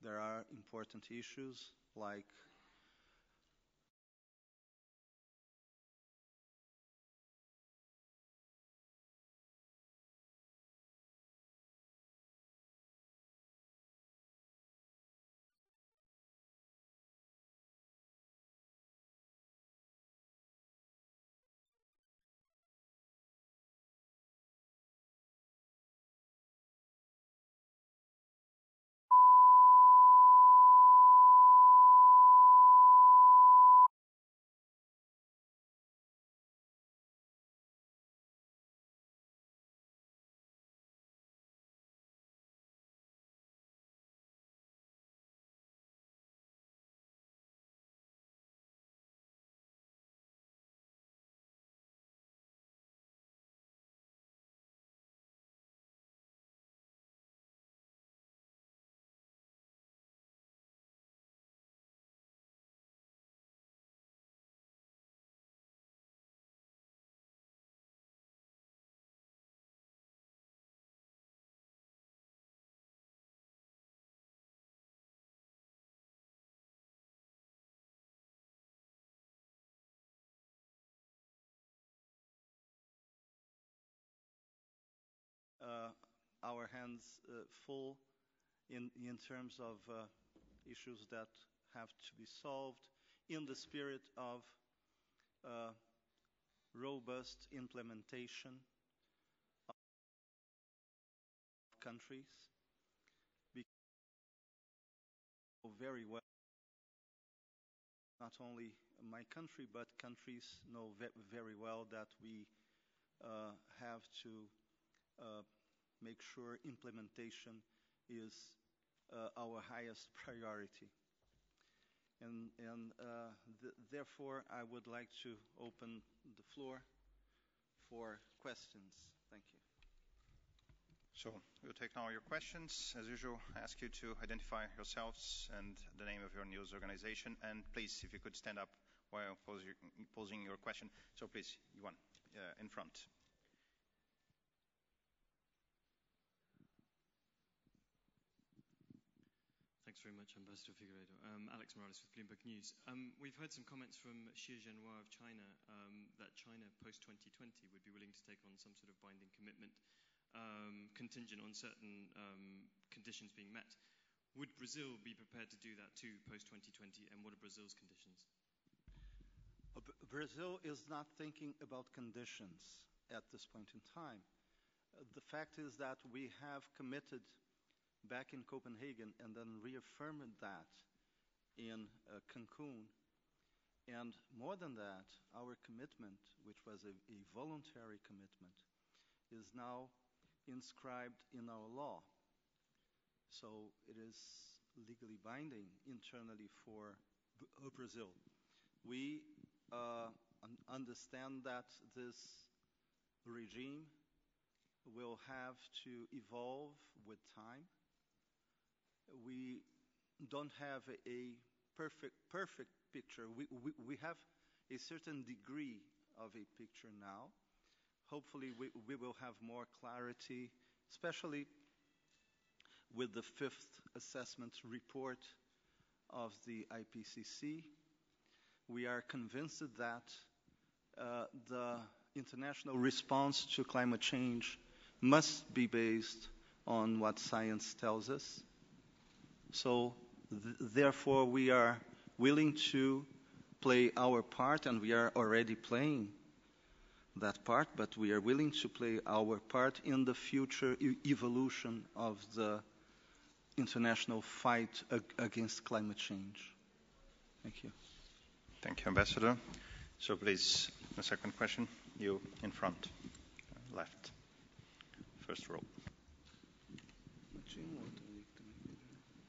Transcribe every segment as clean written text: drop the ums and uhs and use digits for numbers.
there are important issues like uh, our hands full in terms of issues that have to be solved in the spirit of uh, robust implementation of countries. Because we know very well, not only my country, but countries know very well that we have to make sure implementation is our highest priority. And therefore, I would like to open the floor for questions. Thank you. So we'll take now your questions. As usual, I ask you to identify yourselves and the name of your news organization. And please, if you could stand up while posing your question. So please, Yuan, in front. Thanks very much, Ambassador Figueiredo. Alex Morales with Bloomberg News. We've heard some comments from Xi Jinping of China that China post-2020 would be willing to take on some sort of binding commitment contingent on certain conditions being met. Would Brazil be prepared to do that too post-2020, and what are Brazil's conditions? Brazil is not thinking about conditions at this point in time. The fact is that we have committed back in Copenhagen and then reaffirmed that in Cancun. And more than that, our commitment, which was a voluntary commitment, is now inscribed in our law. So it is legally binding internally for Brazil. We understand that this regime will have to evolve with time. We don't have a perfect picture. We have a certain degree of a picture now. Hopefully we will have more clarity, especially with the fifth assessment report of the IPCC. We are convinced that the international response to climate change must be based on what science tells us. So therefore we are willing to play our part, and we are already playing that part, but we are willing to play our part in the future evolution of the international fight against climate change. Thank you. Thank you, Ambassador. So please, the second question, you in front, left, first row.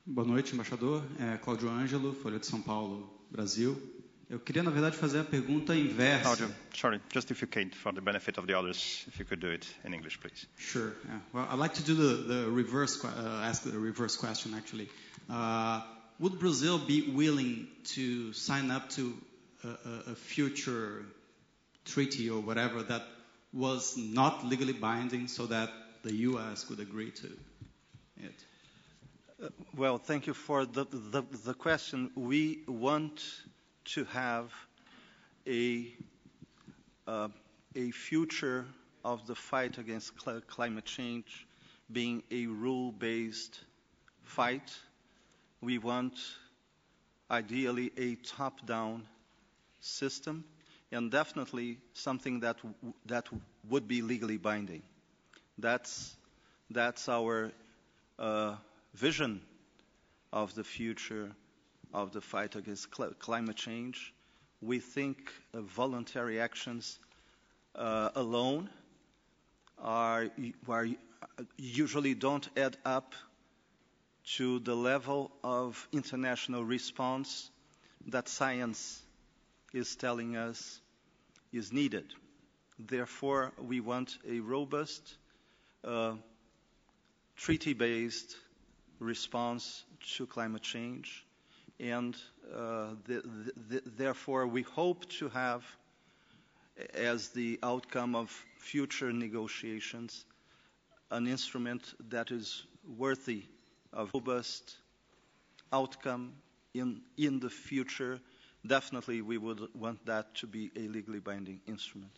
Boa noite, embaixador. Cláudio Ângelo, Folha de São Paulo, Brasil. Eu queria, na verdade, fazer a pergunta inversa. Claudio, sorry, just if you could, for the benefit of the others, if you could do it in English, please. Sure. Yeah. Well, I'd like to do the reverse, ask the reverse question, actually. Would Brazil be willing to sign up to a future treaty or whatever that was not legally binding so that the U.S. could agree to it? Well, thank you for the question. We want to have a future of the fight against climate change being a rule-based fight. We want, ideally, a top-down system, and definitely something that would be legally binding. That's our vision of the future of the fight against climate change. We think voluntary actions alone usually don't add up to the level of international response that science is telling us is needed. Therefore, we want a robust, treaty-based response to climate change, and therefore we hope to have, as the outcome of future negotiations, an instrument that is worthy of robust outcome in the future. Definitely we would want that to be a legally binding instrument.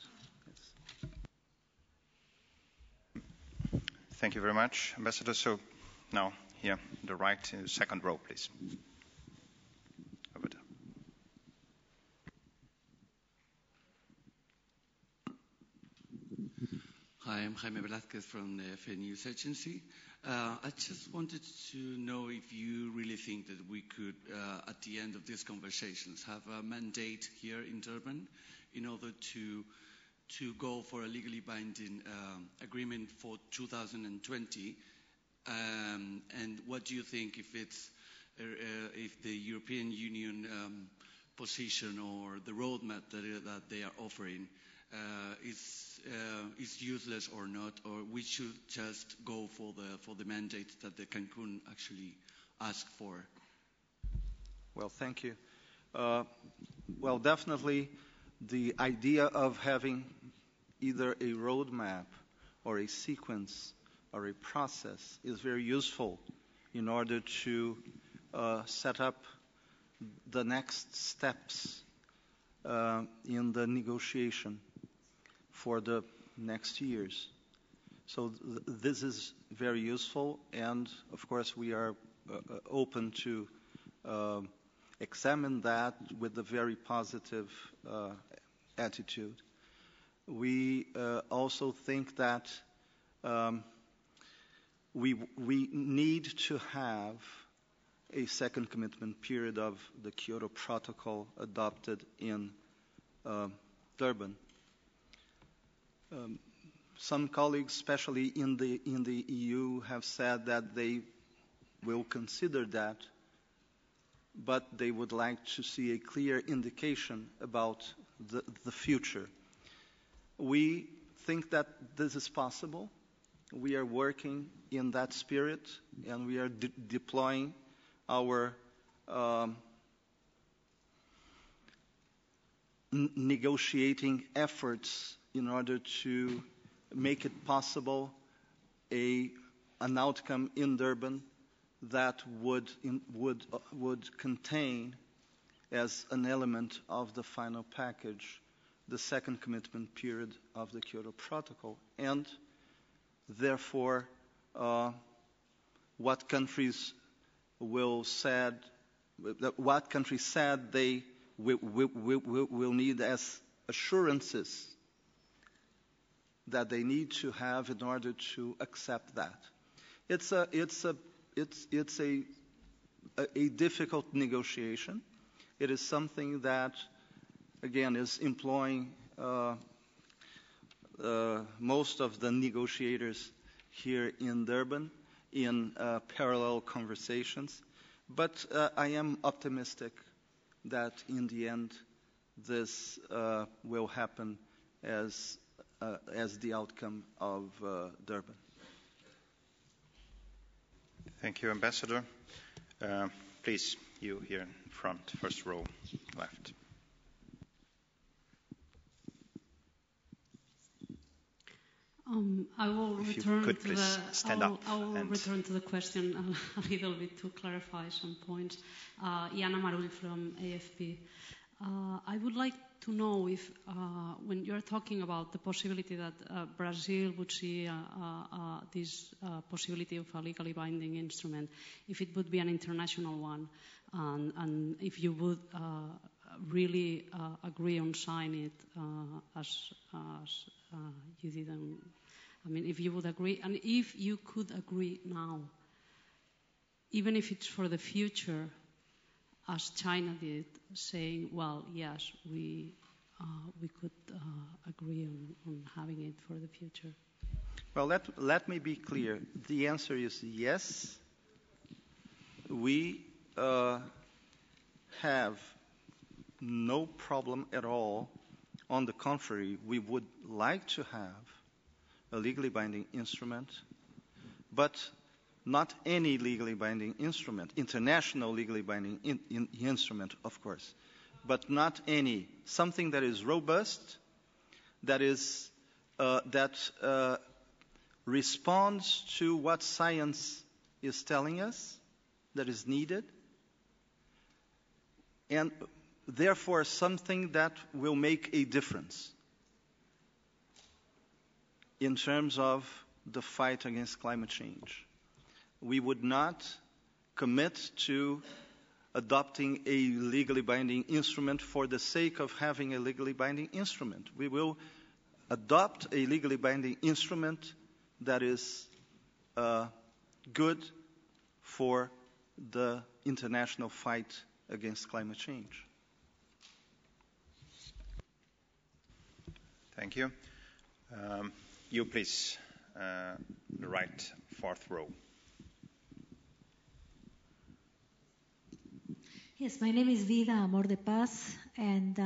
Yes. Thank you very much, Ambassador. So now here, the right, second row, please. Over there. Hi, I'm Jaime Velázquez from the FA News Agency. I just wanted to know if you really think that we could, at the end of these conversations, have a mandate here in Durban in order to go for a legally binding agreement for 2020. And what do you think if the European Union position or the roadmap that they are offering is useless or not, or we should just go for the mandate that the Cancun actually asked for? Well, thank you. Well, definitely the idea of having either a roadmap or a sequence or a process is very useful in order to set up the next steps in the negotiation for the next years. So this is very useful, and of course we are open to examine that with a very positive attitude. We also think that we need to have a second commitment period of the Kyoto Protocol adopted in Durban. Some colleagues, especially in the EU, have said that they will consider that, but they would like to see a clear indication about the future. We think that this is possible. We are working in that spirit, and we are deploying our negotiating efforts in order to make it possible an outcome in Durban that would contain, as an element of the final package, the second commitment period of the Kyoto Protocol, and therefore what countries said they will need as assurances that they need to have in order to accept that. It's a difficult negotiation. It is something that, again, is employing most of the negotiators here in Durban in parallel conversations. But I am optimistic that in the end this will happen as the outcome of Durban. Thank you, Ambassador. Please, you here in front, first row, left. I will If you return could to please stand up I will and- return to the question a little bit to clarify some points. Iana Marull from AFP. I would like to know if, when you're talking about the possibility that Brazil would see this possibility of a legally binding instrument, if it would be an international one, and if you would really agree on signing it as you didn't. I mean, if you would agree, and if you could agree now, even if it's for the future, as China did, saying, well, yes, we could agree on having it for the future. Well, let me be clear. The answer is yes. We have no problem at all. On the contrary, we would like to have a legally binding instrument, but not any legally binding instrument, international legally binding instrument, of course, but not any. Something that is robust, that is responds to what science is telling us, that is needed, and therefore something that will make a difference in terms of the fight against climate change. We would not commit to adopting a legally binding instrument for the sake of having a legally binding instrument. We will adopt a legally binding instrument that is good for the international fight against climate change. Thank you. You, please, the right, fourth row. Yes, my name is Vida Amor de Paz, and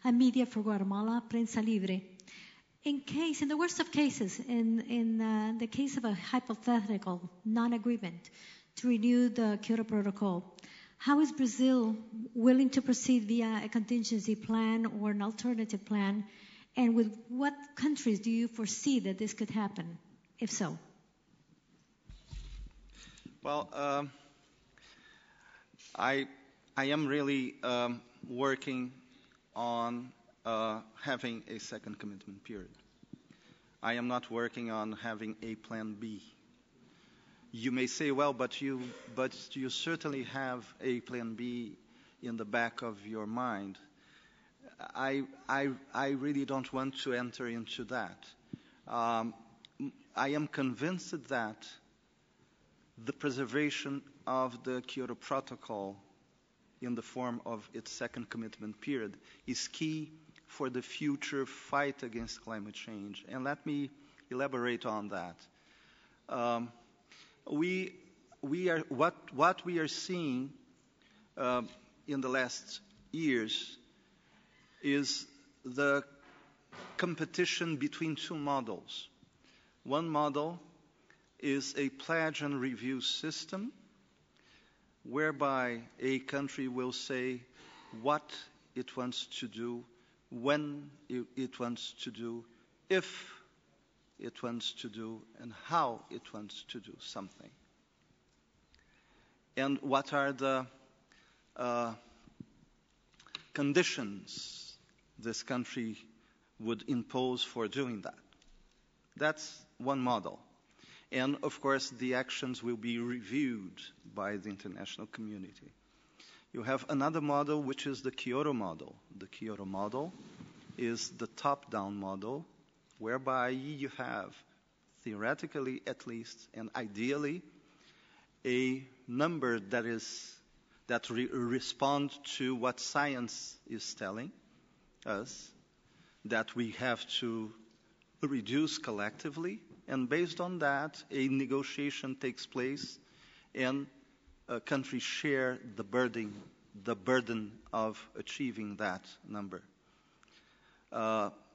I'm media for Guatemala, Prensa Libre. In the worst of cases, in the case of a hypothetical non-agreement to renew the Kyoto Protocol, how is Brazil willing to proceed via a contingency plan or an alternative plan? And with what countries do you foresee that this could happen, if so? Well, I am really working on having a second commitment period. I am not working on having a plan B. You may say, well, but you certainly have a plan B in the back of your mind. I really don't want to enter into that. I am convinced that the preservation of the Kyoto Protocol in the form of its second commitment period is key for the future fight against climate change. And let me elaborate on that. What we are seeing in the last years is the competition between two models. One model is a pledge and review system whereby a country will say what it wants to do, when it wants to do, if it wants to do, and how it wants to do something. And what are the conditions this country would impose for doing that? That's one model. And, of course, the actions will be reviewed by the international community. You have another model, which is the Kyoto model. The Kyoto model is the top-down model, whereby you have, theoretically at least, and ideally, a number that responds to what science is telling us, that we have to reduce collectively, and based on that, a negotiation takes place, and countries share the burden of achieving that number.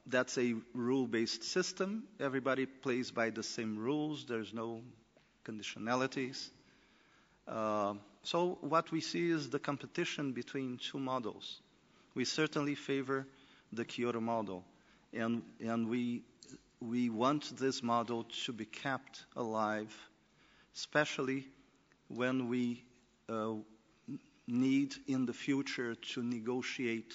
That's a rule-based system. Everybody plays by the same rules. There's no conditionalities. So what we see is the competition between two models. We certainly favor the Kyoto model, and we want this model to be kept alive, especially when we need in the future to negotiate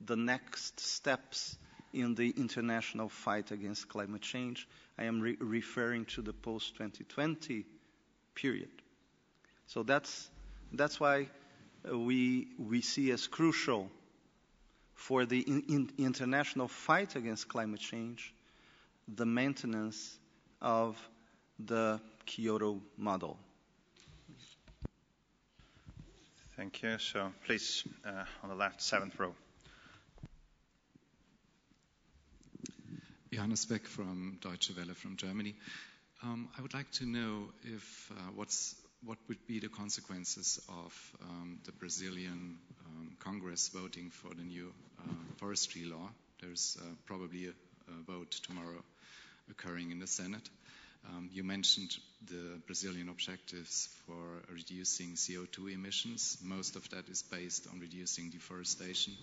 the next steps in the international fight against climate change. I am referring to the post-2020 period. So that's why we see as crucial for the international fight against climate change the maintenance of the Kyoto model. Thank you. So please, on the left, 7th row. Johannes Beck from Deutsche Welle from Germany. I would like to know if what would be the consequences of the Brazilian Congress voting for the new forestry law. There's probably a vote tomorrow occurring in the Senate. You mentioned the Brazilian objectives for reducing CO2 emissions. Most of that is based on reducing deforestation.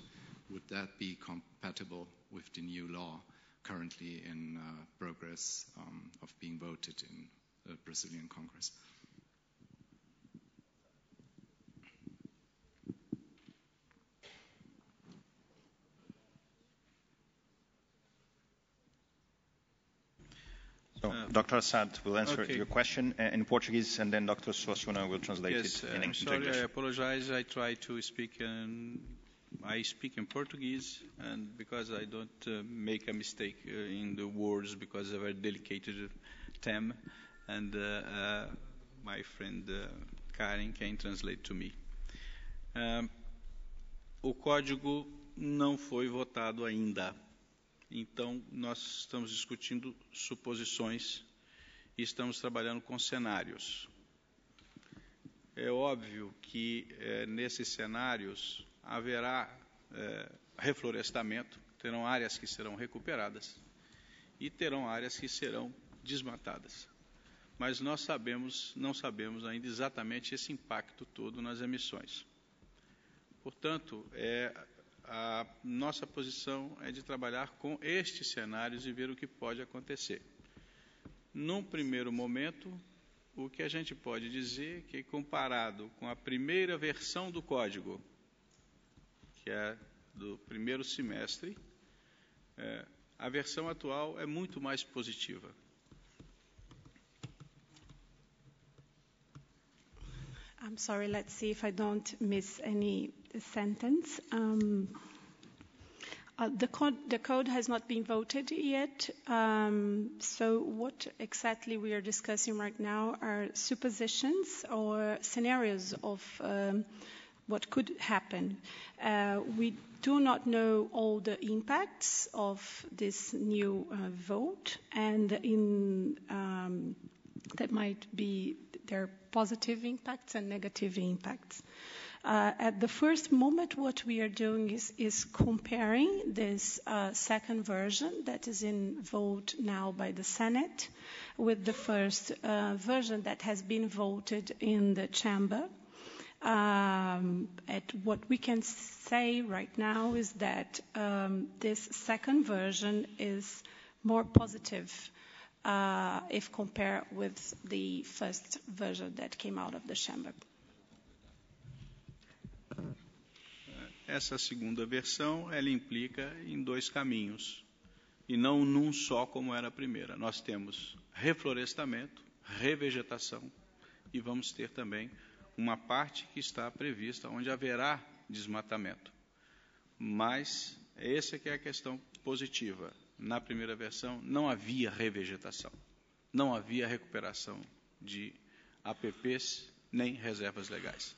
Would that be compatible with the new law currently in progress of being voted in the Brazilian Congress? So Dr. Assad will answer Okay. your question in Portuguese, and then Dr. Suassuna will translate Yes, it in I'm sorry, English. I apologize. I try to speak I speak in Portuguese, and because I don't make a mistake in the words, because of a very delicate theme, and my friend Karen can translate to me. O código não foi votado ainda. Então, nós estamos discutindo suposições e estamos trabalhando com cenários. É óbvio que nesses cenários haverá reflorestamento, terão áreas que serão recuperadas e terão áreas que serão desmatadas. Mas nós não sabemos ainda exatamente esse impacto todo nas emissões. Portanto, a nossa posição é de trabalhar com estes cenários e ver o que pode acontecer. Num primeiro momento, o que a gente pode dizer é que, comparado com a primeira versão do código, que é do primeiro semestre, a versão atual é muito mais positiva. I'm sorry, let's see if I don't miss any sentence. The code has not been voted yet, so what exactly we are discussing right now are suppositions or scenarios of what could happen. We do not know all the impacts of this new vote, and that might be their positive impacts and negative impacts. At the first moment, what we are doing is comparing this second version that is in vote now by the Senate with the first version that has been voted in the chamber. What we can say right now is that this second version is more positive if compared with the first version that came out of the chamber. Essa segunda versão, ela implica em dois caminhos, e não num só como era a primeira. Nós temos reflorestamento, revegetação, e vamos ter também uma parte que está prevista, onde haverá desmatamento. Mas essa que é a questão positiva. Na primeira versão, não havia revegetação, não havia recuperação de APPs nem reservas legais.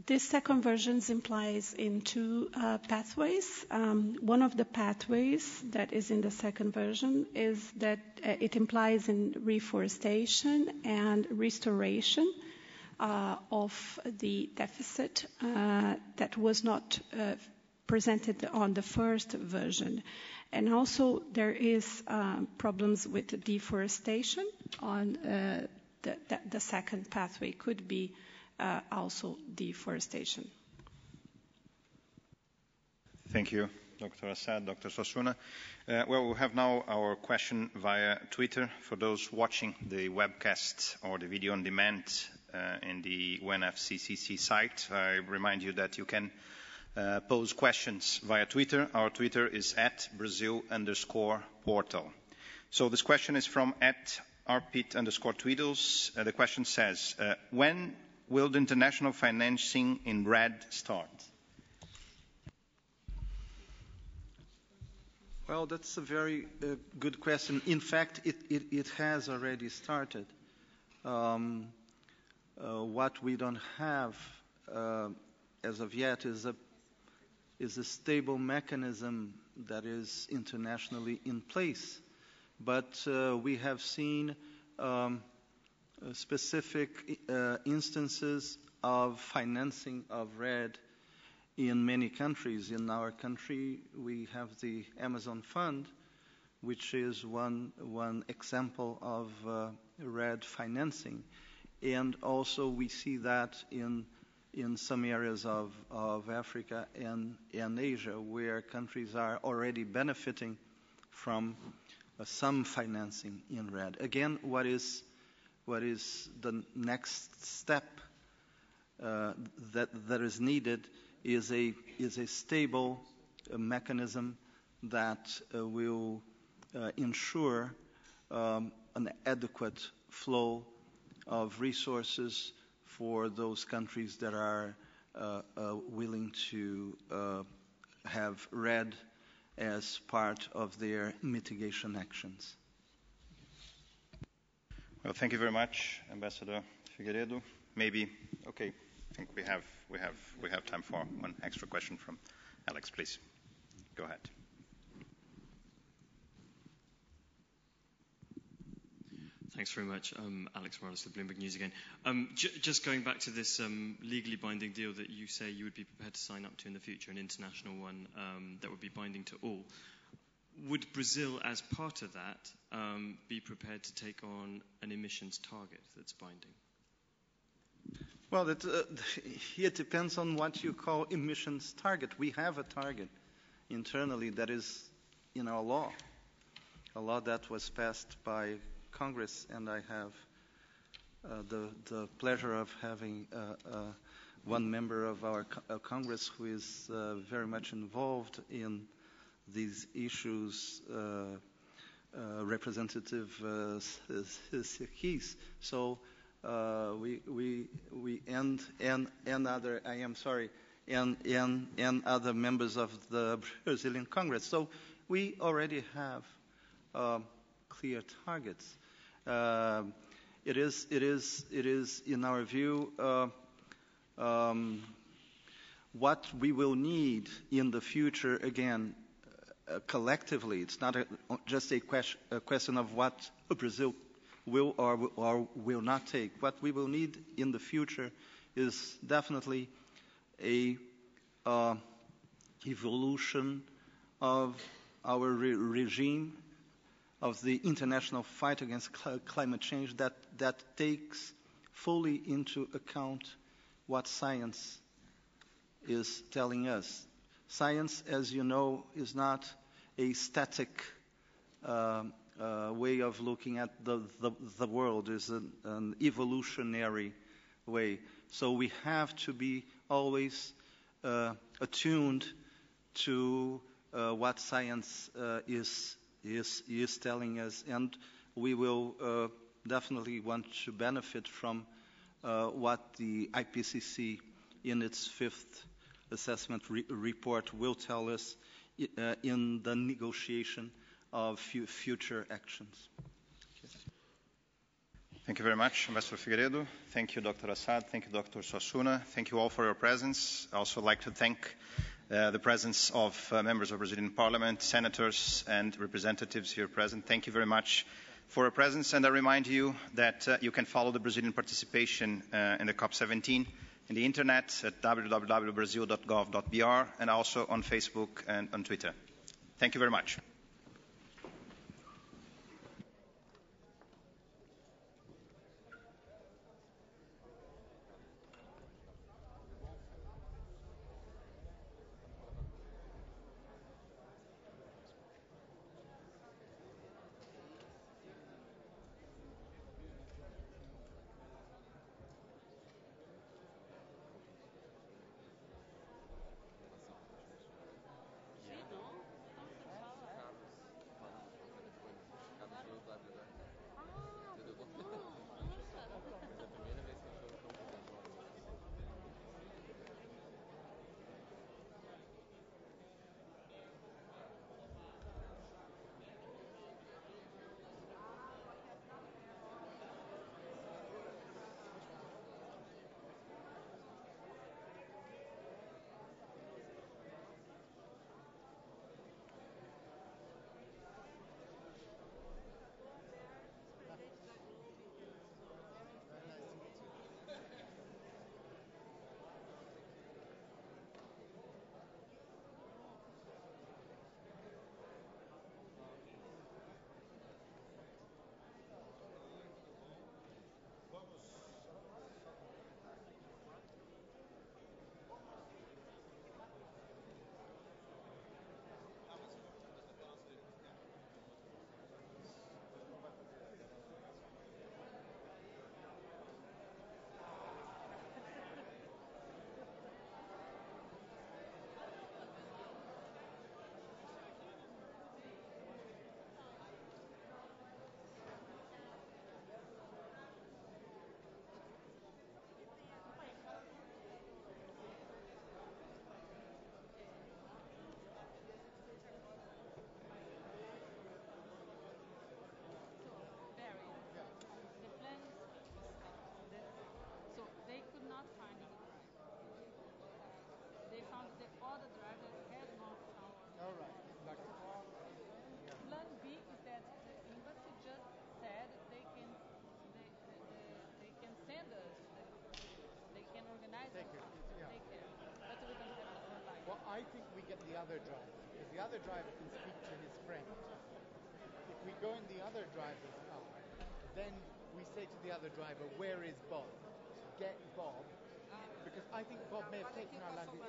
This second version implies in two pathways. One of the pathways that is in the second version is that it implies in reforestation and restoration of the deficit that was not presented on the first version. And also there is problems with deforestation on the second pathway could be also deforestation. Thank you, Dr. Assad, Dr. Suassuna. Well, we have now our question via Twitter. For those watching the webcast or the video on demand in the UNFCCC site, I remind you that you can pose questions via Twitter. Our Twitter is @Brazil_portal. So this question is from @Arpit_Tweedles. The question says, when will the international financing in RED start? Well, that's a very good question. In fact, it has already started. What we don't have as of yet is a stable mechanism that is internationally in place. But we have seen specific instances of financing of RED in many countries. In our country, we have the Amazon Fund, which is one example of RED financing. And also we see that in some areas of Africa and Asia, where countries are already benefiting from some financing in RED. Again, what is the next step that is needed is a stable mechanism that will ensure an adequate flow of resources for those countries that are willing to have RED as part of their mitigation actions. Well, thank you very much, Ambassador Figueiredo. Maybe, okay, I think we have time for one extra question from Alex, please. Go ahead. Thanks very much. Alex Morales with Bloomberg News again. Just going back to this legally binding deal that you say you would be prepared to sign up to in the future, an international one that would be binding to all. Would Brazil, as part of that, be prepared to take on an emissions target that's binding? Well, it depends on what you call emissions target. We have a target internally that is in our law, a law that was passed by Congress, and I have the pleasure of having one member of our Congress who is very much involved in these issues, Representative Serkis. So we and other members of the Brazilian Congress. So we already have clear targets. It is in our view what we will need in the future. Again, collectively, it's not just a question of what Brazil will or will not take. What we will need in the future is definitely a evolution of our regime, of the international fight against climate change that takes fully into account what science is telling us. Science, as you know, is not a static way of looking at the world. It's an evolutionary way. So we have to be always attuned to what science is telling us, and we will definitely want to benefit from what the IPCC in its fifth assessment report will tell us in the negotiation of future actions. Thank you very much, Ambassador Figueiredo. Thank you, Dr. Assad. Thank you, Dr. Suassuna. Thank you all for your presence. I also like to thank the presence of members of Brazilian Parliament, senators, and representatives here present. Thank you very much for your presence. And I remind you that you can follow the Brazilian participation in the COP17 in the internet at www.brazil.gov.br and also on Facebook and on Twitter. Thank you very much. I think we get the other driver, because the other driver can speak to his friend. If we go in the other driver's car, then we say to the other driver, where is Bob? Get Bob. Because I think Bob may have taken our luggage.